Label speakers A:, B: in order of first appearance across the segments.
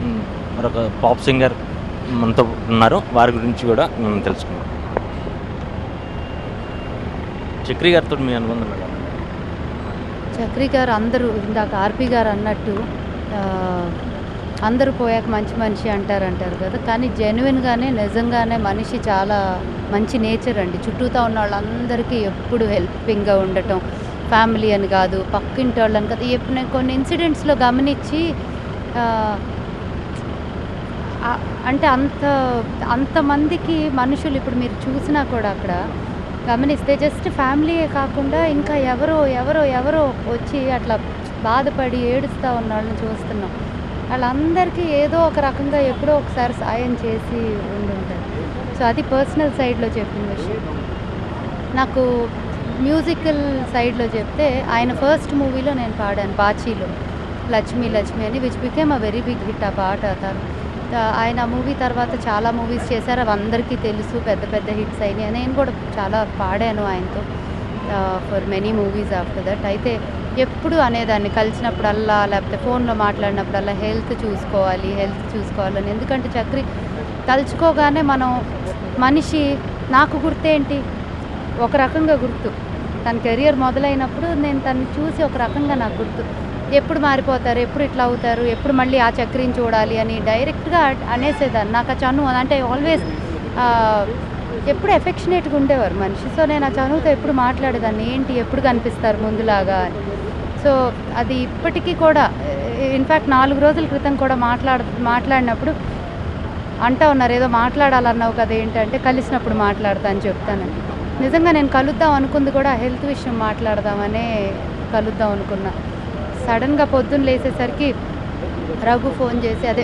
A: హ్మ్. మరొక pop singer మనతో ఉన్నారు. వారి గురించి కూడా మనం తెలుసుకుందాం. చక్రి గారితో మీ అనుబంధం ఎలా?
B: చక్రి గారు అందరూ ఇందాక ఆర్పి గారు అన్నట్టు అందరూ పోయాక మంచి మనిషి అంటారు కదా, కానీ జెన్యున్గానే నిజంగానే మనిషి చాలా మంచి నేచర్ అండి. చుట్టూతా ఉన్న వాళ్ళందరికీ ఎప్పుడు హెల్పింగ్గా ఉండటం, ఫ్యామిలీ అని కాదు, పక్కింటి వాళ్ళని కాదు. ఎప్పుడు నేను కొన్ని ఇన్సిడెంట్స్లో గమనించి అంటే అంతమందికి మనుషులు ఇప్పుడు మీరు చూసినా కూడా అక్కడ గమనిస్తే జస్ట్ ఫ్యామిలీయే కాకుండా ఇంకా ఎవరో ఎవరో ఎవరో వచ్చి అట్లా బాధపడి ఏడుస్తూ ఉన్న వాళ్ళని చూస్తున్నాం. వాళ్ళందరికీ ఏదో ఒక రకంగా ఎప్పుడో ఒకసారి సాయం చేసి ఉండుంటారు. సో అది పర్సనల్ సైడ్లో చెప్పిన విషయం. నాకు మ్యూజికల్ సైడ్లో చెప్తే ఆయన ఫస్ట్ మూవీలో నేను పాడాను బాచీలో, లక్ష్మి లక్ష్మి అని, which became a very big hit. ఆ పాట ఆయన మూవీ తర్వాత చాలా మూవీస్ చేశారు, అవి అందరికీ తెలుసు, పెద్ద పెద్ద హిట్స్ అయినాయి. నేను కూడా చాలా పాడాను ఆయనతో for many movies after that. అయితే ఎప్పుడు అనేదాన్ని కలిసినప్పుడల్లా లేకపోతే ఫోన్లో మాట్లాడినప్పుడల్లా హెల్త్ చూసుకోవాలని. ఎందుకంటే చక్రి తలుచుకోగానే మనం మనిషి నాకు గుర్తేంటి ఒక రకంగా గుర్తు. తన కెరియర్ మొదలైనప్పుడు నేను తను చూసి ఒక రకంగా నాకు గుర్తు. ఎప్పుడు మారిపోతారు, ఎప్పుడు ఇట్లా అవుతారు, ఎప్పుడు మళ్ళీ ఆ చక్రిని చూడాలి అని డైరెక్ట్గా అనేసేదాన్ని. నాకు ఆ చనువు అంటే ఆల్వేస్ ఎప్పుడు ఎఫెక్షనేట్గా ఉండేవారు మనిషి. సో నేను ఆ చనువుతో ఎప్పుడు మాట్లాడేదాన్ని, ఏంటి ఎప్పుడు కనిపిస్తారు ముందులాగా అని. సో అది ఇప్పటికీ కూడా ఇన్ఫ్యాక్ట్ 4 రోజుల క్రితం కూడా మాట్లాడినప్పుడు అంటా ఉన్నారు, ఏదో మాట్లాడాలన్నావు కదా ఏంటంటే, కలిసినప్పుడు మాట్లాడతా అని చెప్తానండి. నిజంగా నేను కలుద్దాం అనుకుంది కూడా హెల్త్ విషయం మాట్లాడదామనే కలుద్దాం అనుకున్నా. సడన్గా పొద్దున్న లేసేసరికి రఘు ఫోన్ చేసి, అదే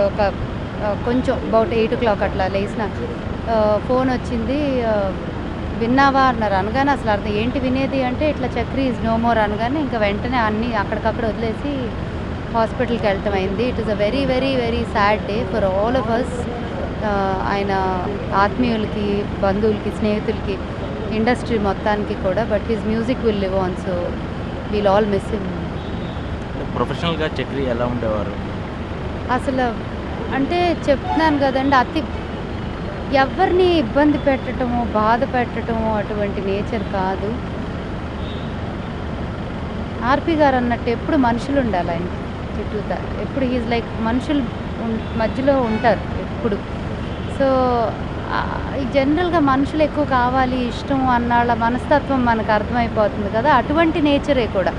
B: ఒక కొంచెం అబౌట్ 8 o'clock అట్లా లేచిన ఫోన్ వచ్చింది, విన్నావా అన్నారు. అనగానే అసలు అర్థం ఏంటి వినేది అంటే, ఇట్లా చక్రి ఈజ్ నో మోర్ అనగానే ఇంకా వెంటనే అన్నీ అక్కడికక్కడ వదిలేసి హాస్పిటల్కి వెళ్ళటం అయింది. It is a very very very sad day for all of us. ఆయన ఆత్మీయులకి, బంధువులకి, స్నేహితులకి, ఇండస్ట్రీ మొత్తానికి కూడా. But his music will live on, so we'll all miss him.
A: ప్రొఫెషనల్గా చక్రి ఎలా ఉండేవారు?
B: అసలు అంటే చెప్తున్నాను కదండి, ఎవరిని ఇబ్బంది పెట్టడము, బాధ పెట్టడము అటువంటి నేచర్ కాదు. ఆర్పి గారు అన్నట్టు ఎప్పుడు మనుషులు ఉండాలి ఆయన చుట్టూతా. ఎప్పుడు హీజ్ లైక్ మనుషులు మధ్యలో ఉంటారు ఎప్పుడు. సో జనరల్గా మనుషులు ఎక్కువ కావాలి, ఇష్టం అన్నాళ్ళ మనస్తత్వం మనకు అర్థమైపోతుంది కదా, అటువంటి నేచరే కూడా.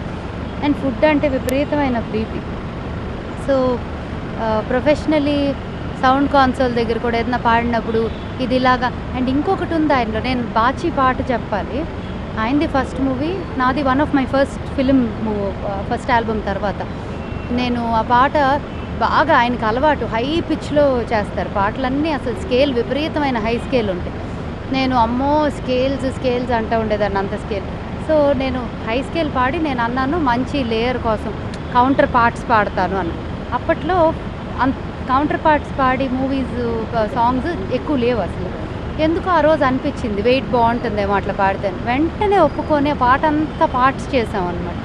B: అండ్ ఫుడ్ అంటే విపరీతమైన ప్రీతి. సో ప్రొఫెషనలీ సౌండ్ కాన్సోల్ దగ్గర కూడా ఏదైనా పాడినప్పుడు ఇది ఇలాగా. అండ్ ఇంకొకటి ఉంది ఆయనలో, నేను బాచీ పాట చెప్పాలి. ఆయనది ఫస్ట్ మూవీ, నాది one of my first album తర్వాత. నేను ఆ పాట బాగా ఆయనకు అలవాటు, హై పిచ్లో చేస్తారు పాటలన్నీ, అసలు స్కేల్ విపరీతమైన హై స్కేల్ ఉంటాయి. నేను అమ్మో స్కేల్స్ అంటూ ఉండేదాన్ని, అంత స్కేల్. సో నేను హై స్కేల్ పాడి నేను అన్నాను మంచి లేయర్ కోసం కౌంటర్ పార్ట్స్ పాడతాను అన్న. అప్పట్లో కౌంటర్ పార్ట్స్ పాడి మూవీస్ సాంగ్స్ ఎక్కువ లేవు అసలు. ఎందుకో ఆ రోజు అనిపించింది వెయిట్ బాగుంటుందేమో అట్లా పాడితేనే. వెంటనే ఒప్పుకొని ఆ పాట అంతా పార్ట్స్ చేసామన్నమాట.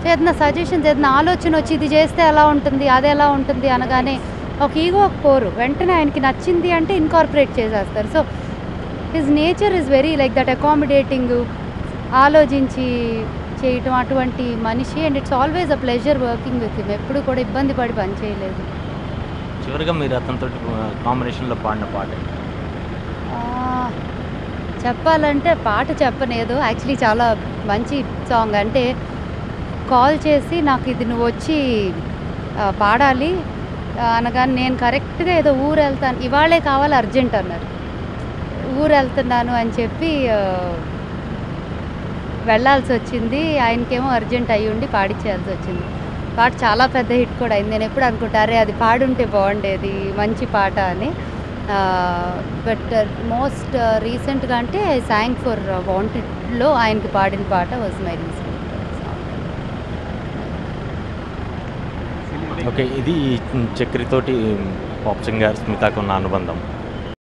B: సో ఏదైనా సజెషన్స్, ఏదైనా ఆలోచన వచ్చి ఇది చేస్తే ఎలా ఉంటుంది, అది ఎలా ఉంటుంది అనగానే ఒక ఈగో పోరు, వెంటనే ఆయనకి నచ్చింది అంటే ఇన్కార్పొరేట్ చేసేస్తారు. So his nature is very like that, accommodating, ఆలోచించి చేయటం అటువంటి మనిషి. And it's always a pleasure working with him. ఎప్పుడు కూడా ఇబ్బంది పడి పని చేయలేదు.
A: చివరిగా మీరు అతనితో కాంబినేషన్లో పాడిన పాట
B: చెప్పాలంటే పాట చెప్పనేదో, యాక్చువల్లీ చాలా మంచి సాంగ్. అంటే కాల్ చేసి నాకు ఇది నువ్వు వచ్చి పాడాలి అనగానే నేను కరెక్ట్గా ఏదో ఊరు వెళ్తాను, ఇవాళే కావాలి అర్జెంట్ అన్నారు. ఊరు వెళ్తున్నాను అని చెప్పి వెళ్ళాల్సి వచ్చింది. ఆయనకేమో అర్జెంట్ అయ్యి ఉండి పాడిచ్చేయాల్సి వచ్చింది. పాట చాలా పెద్ద హిట్ కూడా అయింది. నేను ఎప్పుడు అనుకుంటారే అది పాడుంటే బాగుండేది, మంచి పాట అని. బట్ మోస్ట్ రీసెంట్గా అంటే సాంగ్ ఫర్ వాంటెడ్లో ఆయనకి పాడిన పాట was my recent song.
A: Okay, ఇది చక్రితోటి పాప్ సింగర్ స్మితకు ఉన్న అనుబంధం.